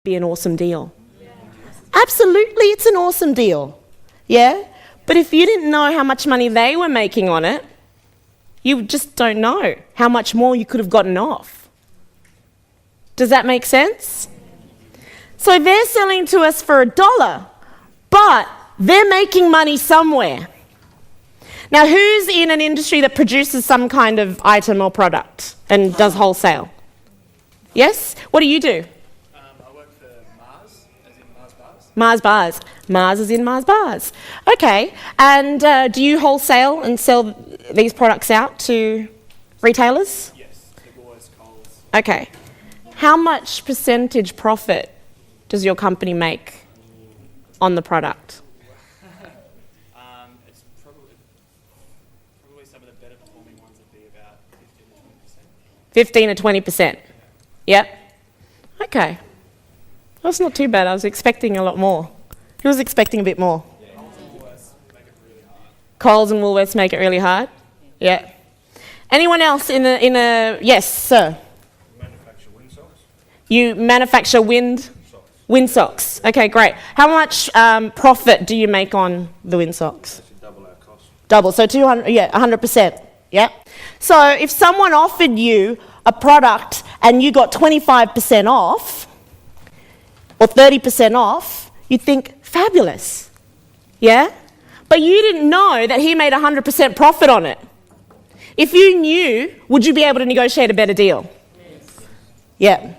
be an awesome deal. Absolutely, it's an awesome deal. Yeah? But if you didn't know how much money they were making on it, you just don't know how much more you could have gotten off. Does that make sense? So they're selling to us for $1, but they're making money somewhere. Now, who's in an industry that produces some kind of item or product and does wholesale? Yes? What do you do? I work for Mars, as in Mars Bars. Mars Bars. Mars is in Mars Bars. Okay. And do you wholesale and sell these products out to retailers? Yes, Woolworths, Coles. Okay. How much percentage profit does your company make on the product? It's probably some of the better performing ones would be about 15 to 20%. 15 to 20%. Yep. Okay. That's not too bad. I was expecting a lot more. Who was expecting a bit more? Yeah, Coles and Woolworths make it really hard. Coles and Woolworths make it really hard? Yeah. Anyone else in a yes, sir? Manufacture wind socks. You manufacture wind socks. Okay, great. How much profit do you make on the wind socks? Double our cost. Double, so 100%. Yeah. So if someone offered you a product and you got 25% off or 30% off, you'd think, fabulous. Yeah? But you didn't know that he made 100% profit on it. If you knew, would you be able to negotiate a better deal? Yes. Yeah.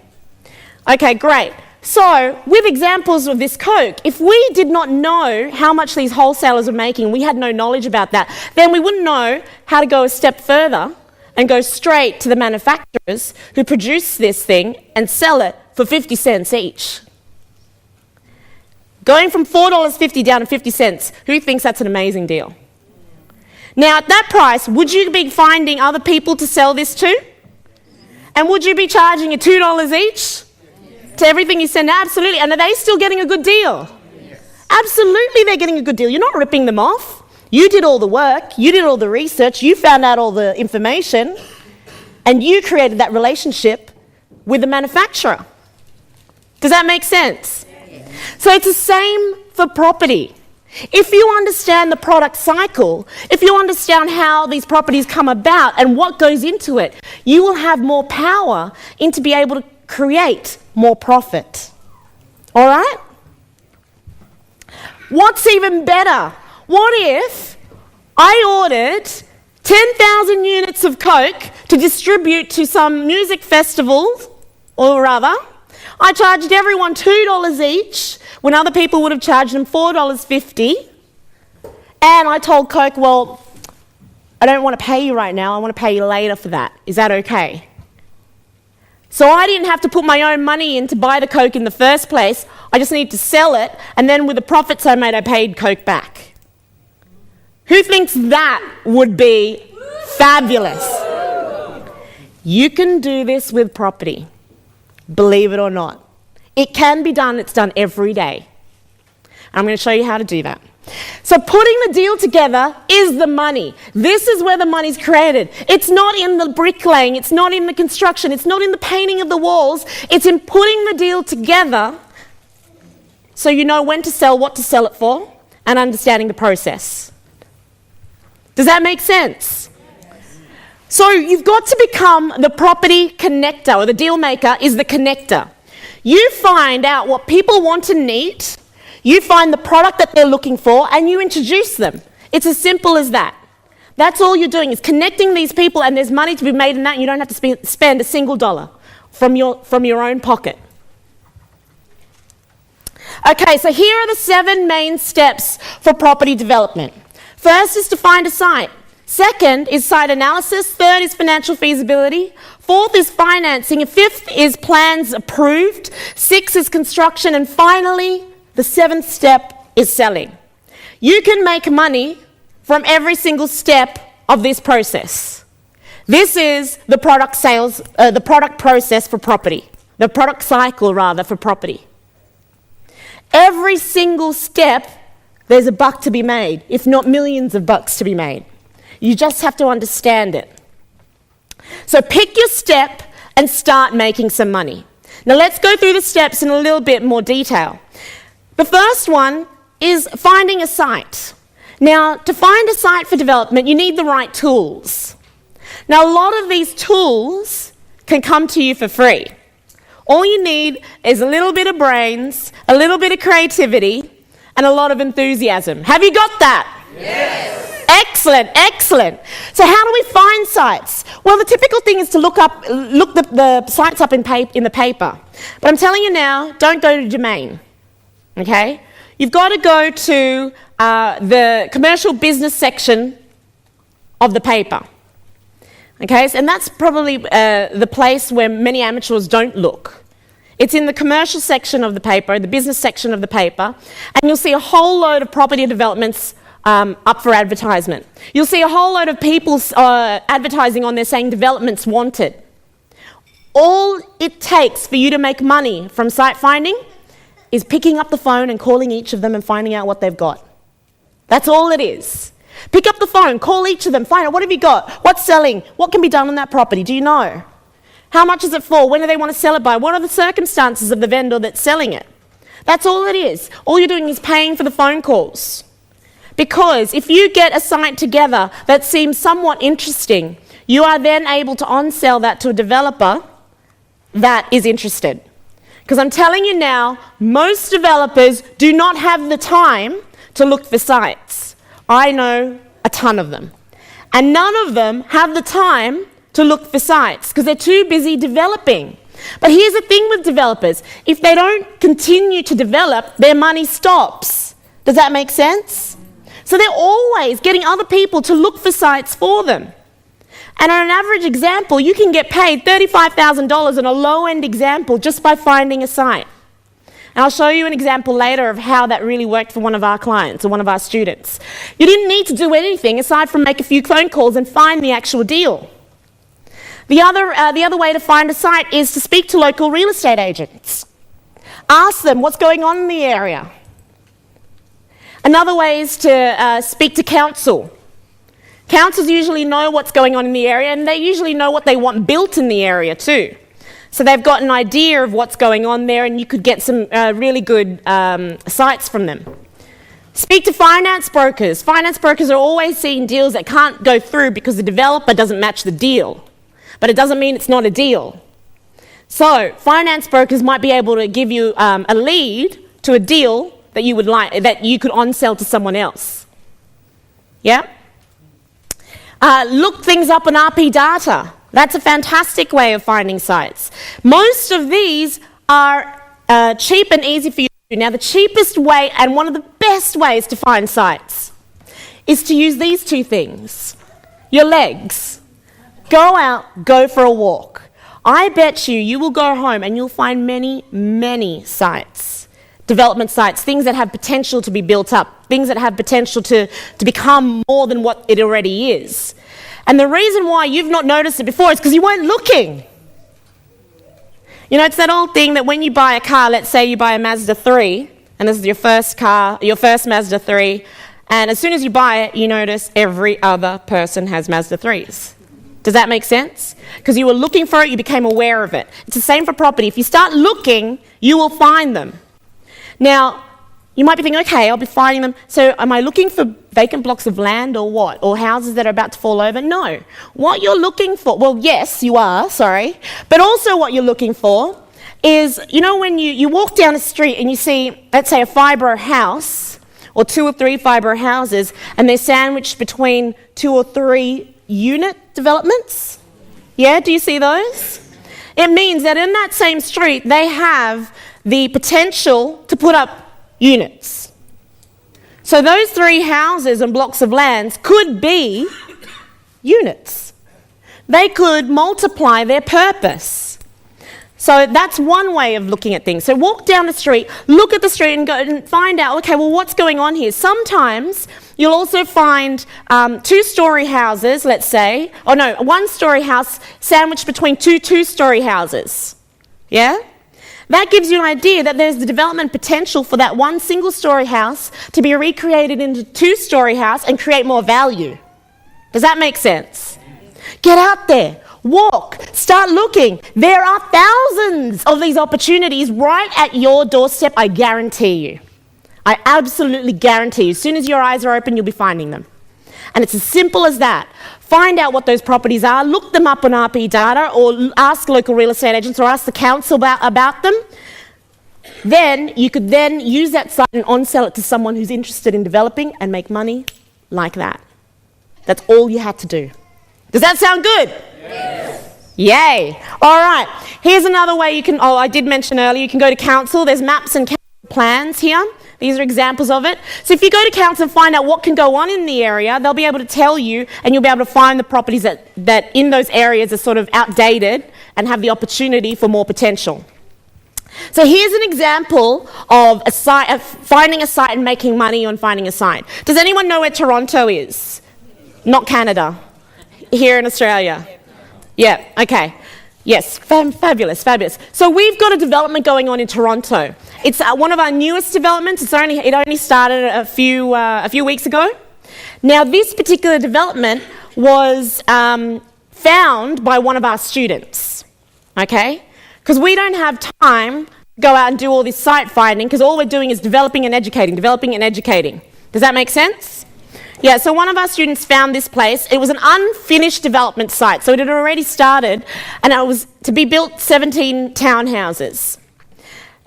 Okay, great. So, with examples of this Coke, if we did not know how much these wholesalers were making, we had no knowledge about that, then we wouldn't know how to go a step further and go straight to the manufacturers who produce this thing and sell it for 50 cents each. Going from $4.50 down to 50 cents, who thinks that's an amazing deal? Now, at that price, would you be finding other people to sell this to? And would you be charging $2 each to everything you send? Absolutely. And are they still getting a good deal? Yes. Absolutely, they're getting a good deal. You're not ripping them off. You did all the work. You did all the research. You found out all the information. And you created that relationship with the manufacturer. Does that make sense? Yes. So it's the same for property. If you understand the product cycle, if you understand how these properties come about and what goes into it, you will have more power to be able to create more profit. All right? What's even better? What if I ordered 10,000 units of Coke to distribute to some music festival or other? I charged everyone $2 each when other people would have charged them $4.50. And I told Coke, well, I don't want to pay you right now. I want to pay you later for that. Is that okay? So I didn't have to put my own money in to buy the Coke in the first place. I just needed to sell it. And then with the profits I made, I paid Coke back. Who thinks that would be fabulous? You can do this with property. Believe it or not. It can be done. It's done every day. I'm going to show you how to do that. So putting the deal together is the money. This is where the money's created. It's not in the bricklaying. It's not in the construction. It's not in the painting of the walls. It's in putting the deal together so you know when to sell, what to sell it for, and understanding the process. Does that make sense? So you've got to become the property connector, or the deal maker is the connector. You find out what people want and need, you find the product that they're looking for, and you introduce them. It's as simple as that. That's all you're doing, is connecting these people, and there's money to be made in that, and you don't have to spend a single dollar from your own pocket. Okay, so here are the 7 main steps for property development. First is to find a site. Second is site analysis. Third is financial feasibility. Fourth is financing. And fifth is plans approved. 6 is construction. And finally, the 7th step is selling. You can make money from every single step of this process. This is the product process for property. The product cycle, rather, for property. Every single step, there's a buck to be made, if not millions of bucks to be made. You just have to understand it. So pick your step and start making some money. Now let's go through the steps in a little bit more detail. The first one is finding a site. Now, to find a site for development, you need the right tools. Now, a lot of these tools can come to you for free. All you need is a little bit of brains, a little bit of creativity, and a lot of enthusiasm. Have you got that? Yes. Excellent, excellent. So how do we find sites? Well, the typical thing is to look the sites up in the paper. But I'm telling you now, don't go to Domain, okay? You've got to go to the commercial business section of the paper, okay? And that's probably the place where many amateurs don't look. It's in the commercial section of the paper, the business section of the paper, and you'll see a whole load of property developments up for advertisement. You'll see a whole load of people advertising on there saying developments wanted. All it takes for you to make money from site finding is picking up the phone and calling each of them and finding out what they've got. That's all it is. Pick up the phone, call each of them, find out what have you got, what's selling, what can be done on that property, do you know? How much is it for? When do they want to sell it by? What are the circumstances of the vendor that's selling it? That's all it is. All you're doing is paying for the phone calls. Because if you get a site together that seems somewhat interesting, you are then able to on-sell that to a developer that is interested. Because I'm telling you now, most developers do not have the time to look for sites. I know a ton of them. And none of them have the time to look for sites because they're too busy developing. But here's the thing with developers. If they don't continue to develop, their money stops. Does that make sense? So they're always getting other people to look for sites for them. And on an average example, you can get paid $35,000 on a low-end example just by finding a site. And I'll show you an example later of how that really worked for one of our clients or one of our students. You didn't need to do anything aside from make a few phone calls and find the actual deal. The other way to find a site is to speak to local real estate agents. Ask them what's going on in the area. Another way is to speak to council. Councils usually know what's going on in the area, and they usually know what they want built in the area too. So they've got an idea of what's going on there, and you could get some really good sites from them. Speak to finance brokers. Finance brokers are always seeing deals that can't go through because the developer doesn't match the deal. But it doesn't mean it's not a deal. So finance brokers might be able to give you a lead to a deal that you would like, that you could on-sell to someone else. Yeah? Look things up on RP data. That's a fantastic way of finding sites. Most of these are cheap and easy for you to do. Now, the cheapest way and one of the best ways to find sites is to use these two things. Your legs. Go out, go for a walk. I bet you will go home and you'll find many, many sites. Development sites, things that have potential to be built up, things that have potential to become more than what it already is. And the reason why you've not noticed it before is because you weren't looking. You know, it's that old thing that when you buy a car, let's say you buy a Mazda 3, and this is your first car, your first Mazda 3, and as soon as you buy it, you notice every other person has Mazda 3s. Does that make sense? Because you were looking for it, you became aware of it. It's the same for property. If you start looking, you will find them. Now, you might be thinking, okay, I'll be finding them. So am I looking for vacant blocks of land or what? Or houses that are about to fall over? No. What you're looking for, well, yes, you are, sorry. But also what you're looking for is, you know, when you walk down a street and you see, let's say, a fibre house or 2 or 3 fibre houses, and they're sandwiched between 2 or 3 unit developments. Yeah, do you see those? It means that in that same street, they have the potential to put up units. So those 3 houses and blocks of lands could be units. They could multiply their purpose. So that's one way of looking at things. So walk down the street, look at the street and go and find out, okay, well, what's going on here? Sometimes you'll also find 2-story houses, let's say, or no, a 1-story house sandwiched between 2 2-story houses. Yeah? That gives you an idea that there's the development potential for that 1 single-story house to be recreated into a 2-story house and create more value. Does that make sense? Get out there. Walk, start looking. There are thousands of these opportunities right at your doorstep, I guarantee you. I absolutely guarantee you. As soon as your eyes are open, you'll be finding them. And it's as simple as that. Find out what those properties are, look them up on RP data, or ask local real estate agents or ask the council about them. Then you could then use that site and on-sell it to someone who's interested in developing and make money like that. That's all you had to do. Does that sound good? Yes. Yay. All right. Here's another way you can, I did mention earlier, you can go to council. There's maps and plans here. These are examples of it. So if you go to council and find out what can go on in the area, they'll be able to tell you, and you'll be able to find the properties that in those areas are sort of outdated and have the opportunity for more potential. So here's an example of a site, of finding a site and making money on finding a site. Does anyone know where Toronto is? Not Canada. Here in Australia. Yeah, okay. Yes, fabulous, fabulous. So we've got a development going on in Toronto. It's one of our newest developments. It only started a few weeks ago. Now, this particular development was found by one of our students, okay? Because we don't have time to go out and do all this site finding, because all we're doing is developing and educating. Does that make sense? Yeah, so one of our students found this place. It was an unfinished development site, so it had already started, and it was to be built 17 townhouses.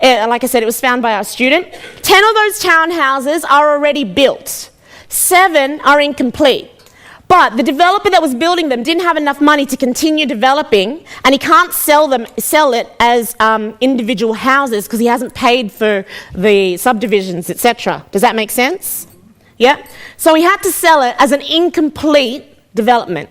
Like I said, it was found by our student. 10 of those townhouses are already built. 7 are incomplete. But the developer that was building them didn't have enough money to continue developing, and he can't sell it as individual houses because he hasn't paid for the subdivisions, etc. Does that make sense? Yeah? So he had to sell it as an incomplete development.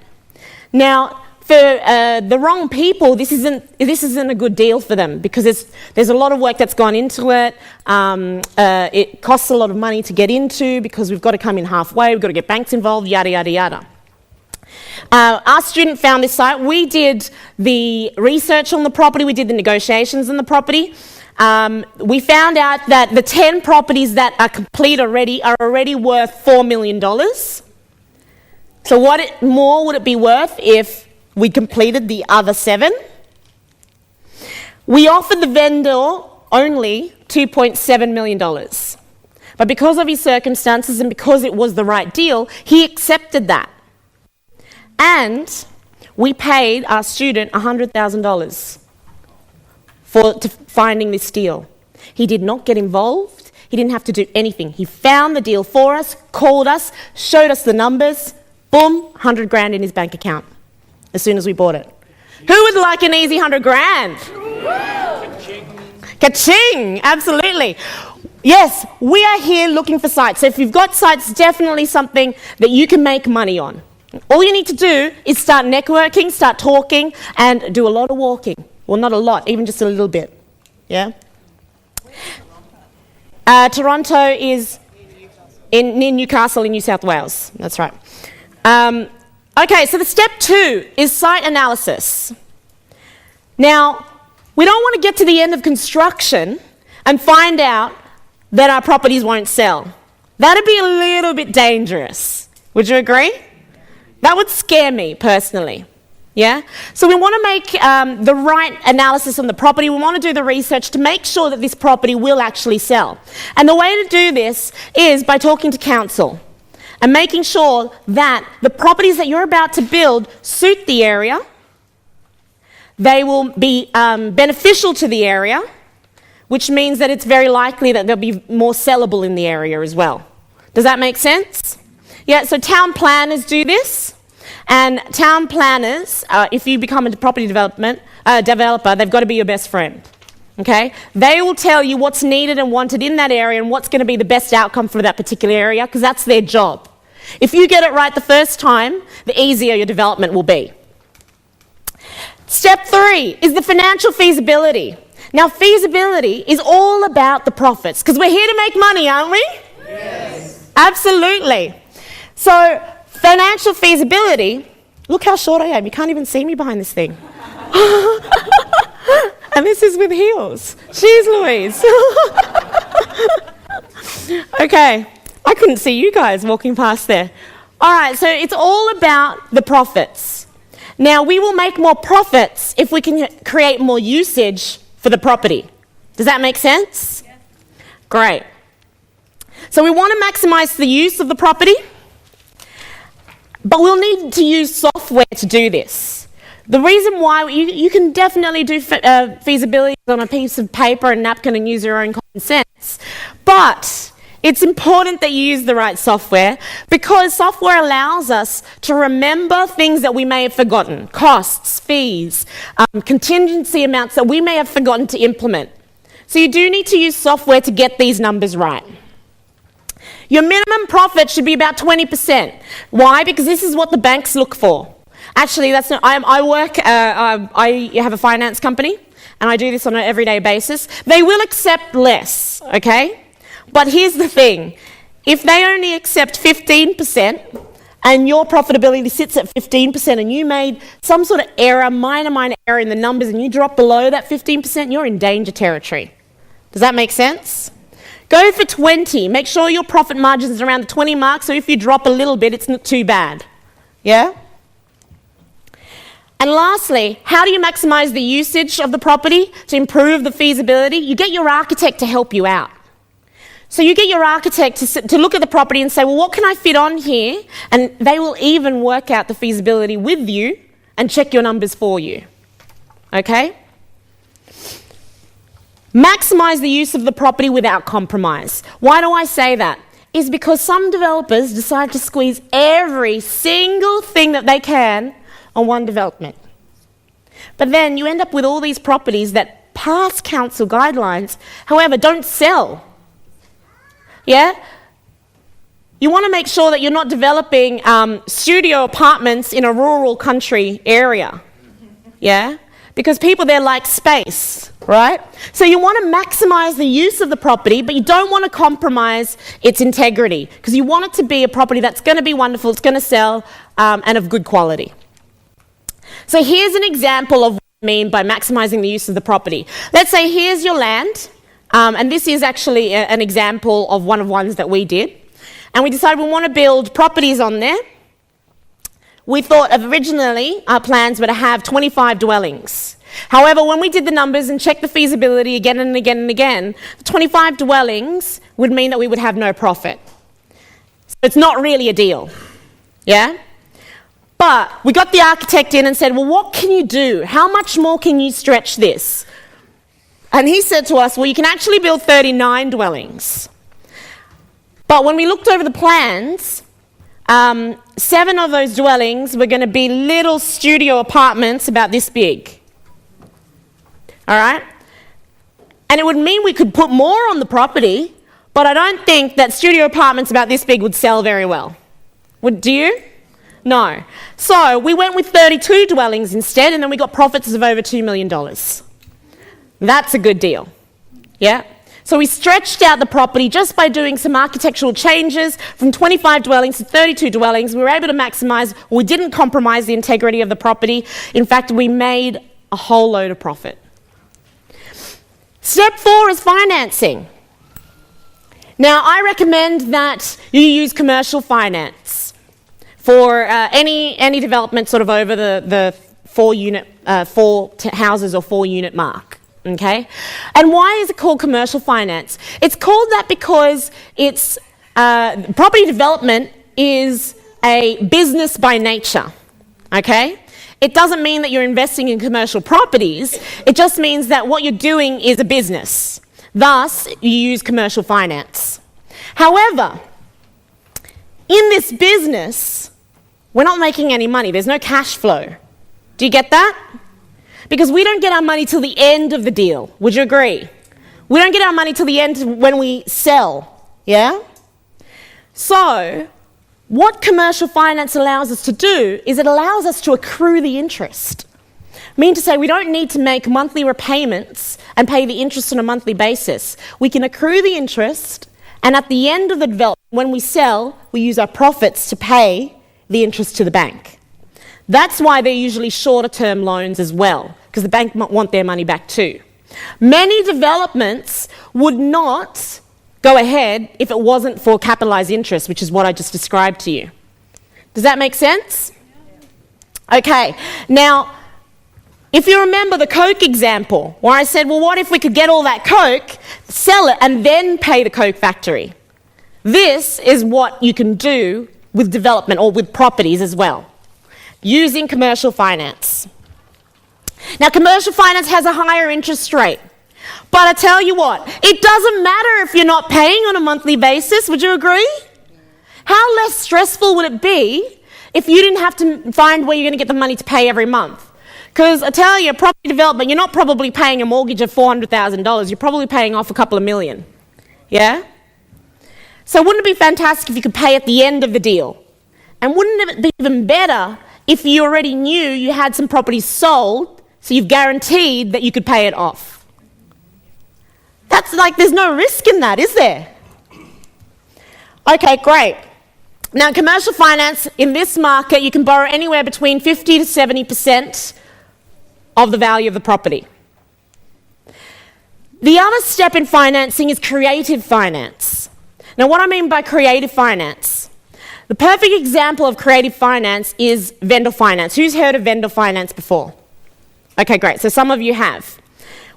Now, for the wrong people, this isn't a good deal for them, because there's a lot of work that's gone into it. It costs a lot of money to get into, because we've got to come in halfway, we've got to get banks involved, yada, yada, yada. Our student found this site. We did the research on the property, we did the negotiations on the property. We found out that the 10 properties that are complete already are already worth $4 million. So what more would it be worth if we completed the other 7? We offered the vendor only $2.7 million. But because of his circumstances and because it was the right deal, he accepted that. And we paid our student $100,000 for finding this deal. He did not get involved. He didn't have to do anything. He found the deal for us, called us, showed us the numbers, boom, 100 grand in his bank account as soon as we bought it. Who would like an easy 100 grand? Ka-ching! Absolutely. Yes, we are here looking for sites. So if you've got sites, definitely something that you can make money on. All you need to do is start networking, start talking, and do a lot of walking. Well, not a lot, even just a little bit. Yeah? Toronto is near Newcastle in New South Wales. That's right. Okay, so the step 2 is site analysis. Now, we don't want to get to the end of construction and find out that our properties won't sell. That'd be a little bit dangerous. Would you agree? That would scare me personally. Yeah? So we want to make the right analysis on the property. We want to do the research to make sure that this property will actually sell. And the way to do this is by talking to council and making sure that the properties that you're about to build suit the area, they will be beneficial to the area, which means that it's very likely that they'll be more sellable in the area as well. Does that make sense? Yeah, so town planners do this. And town planners, if you become a property developer, they've got to be your best friend. Okay? They will tell you what's needed and wanted in that area and what's going to be the best outcome for that particular area, because that's their job. If you get it right the first time, the easier your development will be. Step 3 is the financial feasibility. Now, feasibility is all about the profits, because we're here to make money, aren't we? Yes. Absolutely. So, financial feasibility, look how short I am. You can't even see me behind this thing. And this is with heels. Cheers, Louise. Okay, I couldn't see you guys walking past there. All right, so it's all about the profits. Now, we will make more profits if we can create more usage for the property. Does that make sense? Yeah. Great. So we want to maximize the use of the property, but we'll need to use software to do this. The reason why, you can definitely do feasibility on a piece of paper and napkin and use your own common sense, but it's important that you use the right software, because software allows us to remember things that we may have forgotten, costs, fees, contingency amounts that we may have forgotten to implement. So you do need to use software to get these numbers right. Your minimum profit should be about 20%. Why? Because this is what the banks look for. Actually, that's not, I have a finance company, and I do this on an everyday basis. They will accept less, okay? But here's the thing. If they only accept 15%, and your profitability sits at 15%, and you made some sort of error, minor error in the numbers, and you drop below that 15%, you're in danger territory. Does that make sense? Go for 20. Make sure your profit margin is around the 20 mark, so if you drop a little bit, it's not too bad. Yeah? And lastly, how do you maximize the usage of the property to improve the feasibility? You get your architect to help you out. So you get your architect to look at the property and say, well, what can I fit on here? And they will even work out the feasibility with you and check your numbers for you. Okay? Maximize the use of the property without compromise. Why do I say that? Is because some developers decide to squeeze every single thing that they can on one development. But then you end up with all these properties that pass council guidelines, however, don't sell. Yeah? You want to make sure that you're not developing studio apartments in a rural country area. Yeah? Because people there like space, right? So you want to maximize the use of the property, but you don't want to compromise its integrity, because you want it to be a property that's going to be wonderful, it's going to sell, and of good quality. So here's an example of what I mean by maximizing the use of the property. Let's say here's your land, and this is actually an example of ones that we did. And we decided we want to build properties on there. We thought originally our plans were to have 25 dwellings. However, when we did the numbers and checked the feasibility again and again and again, 25 dwellings would mean that we would have no profit. So it's not really a deal. Yeah? But we got the architect in and said, well, what can you do? How much more can you stretch this? And he said to us, well, you can actually build 39 dwellings. But when we looked over the plans, 7 of those dwellings were going to be little studio apartments about this big. All right? And it would mean we could put more on the property, but I don't think that studio apartments about this big would sell very well. Do you? No. So we went with 32 dwellings instead, and then we got profits of over $2 million. That's a good deal. Yeah? So we stretched out the property just by doing some architectural changes from 25 dwellings to 32 dwellings. We were able to maximize, we didn't compromise the integrity of the property. In fact, we made a whole load of profit. Step 4 is financing. Now, I recommend that you use commercial finance for any development sort of over the 4 houses or 4 unit mark. Okay? And why is it called commercial finance? It's called that because it's property development is a business by nature. Okay? It doesn't mean that you're investing in commercial properties. It just means that what you're doing is a business. Thus, you use commercial finance. However, in this business, we're not making any money. There's no cash flow. Do you get that? Because we don't get our money till the end of the deal. Would you agree? We don't get our money till the end when we sell. Yeah? So, what commercial finance allows us to do is it allows us to accrue the interest. Mean to say we don't need to make monthly repayments and pay the interest on a monthly basis. We can accrue the interest, and at the end of the development, when we sell, we use our profits to pay the interest to the bank. That's why they're usually shorter term loans as well, because the bank might want their money back too. Many developments would not go ahead if it wasn't for capitalized interest, which is what I just described to you. Does that make sense? Okay, now, if you remember the Coke example, where I said, well, what if we could get all that Coke, sell it, and then pay the Coke factory? This is what you can do with development or with properties as well, using commercial finance. Now, commercial finance has a higher interest rate. But I tell you what, it doesn't matter if you're not paying on a monthly basis, would you agree? How less stressful would it be if you didn't have to find where you're going to get the money to pay every month? Because I tell you, property development, you're not probably paying a mortgage of $400,000, you're probably paying off a couple of million. Yeah? So wouldn't it be fantastic if you could pay at the end of the deal? And wouldn't it be even better if you already knew you had some properties sold, so you've guaranteed that you could pay it off? That's like, there's no risk in that, is there? Okay, great. Now, commercial finance, in this market, you can borrow anywhere between 50 to 70% of the value of the property. The other step in financing is creative finance. Now, what I mean by creative finance, the perfect example of creative finance is vendor finance. Who's heard of vendor finance before? Okay, great. So some of you have.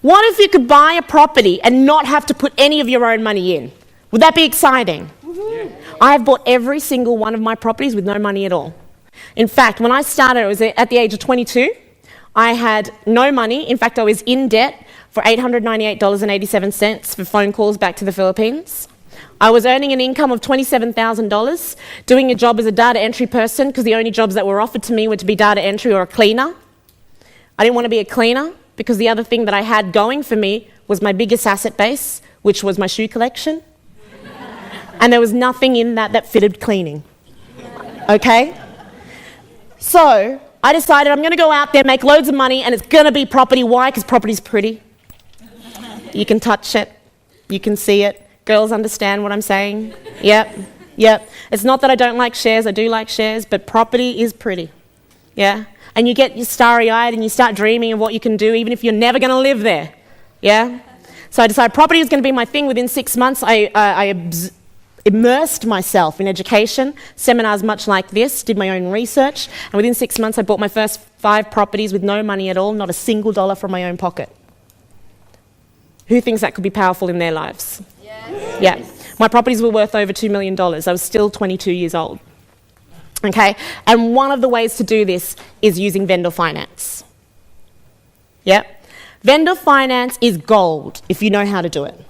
What if you could buy a property and not have to put any of your own money in? Would that be exciting? Yeah. I have bought every single one of my properties with no money at all. In fact, when I started, it was at the age of 22. I had no money. In fact, I was in debt for $898.87 for phone calls back to the Philippines. I was earning an income of $27,000, doing a job as a data entry person because the only jobs that were offered to me were to be data entry or a cleaner. I didn't want to be a cleaner because the other thing that I had going for me was my biggest asset base, which was my shoe collection. And there was nothing in that fitted cleaning. Okay? So I decided I'm going to go out there, make loads of money, and it's going to be property. Why? Because property's pretty. You can touch it. You can see it. Girls understand what I'm saying. Yep. It's not that I don't like shares. I do like shares, but property is pretty. Yeah? And you get starry-eyed and you start dreaming of what you can do, even if you're never going to live there. Yeah? So I decided property was going to be my thing. Within 6 months, I immersed myself in education, seminars much like this, did my own research, and within 6 months I bought my first 5 properties with no money at all, not a single dollar from my own pocket. Who thinks that could be powerful in their lives? Yes. Yeah. My properties were worth over $2 million. I was still 22 years old. Okay? And one of the ways to do this is using vendor finance. Yep. Vendor finance is gold if you know how to do it.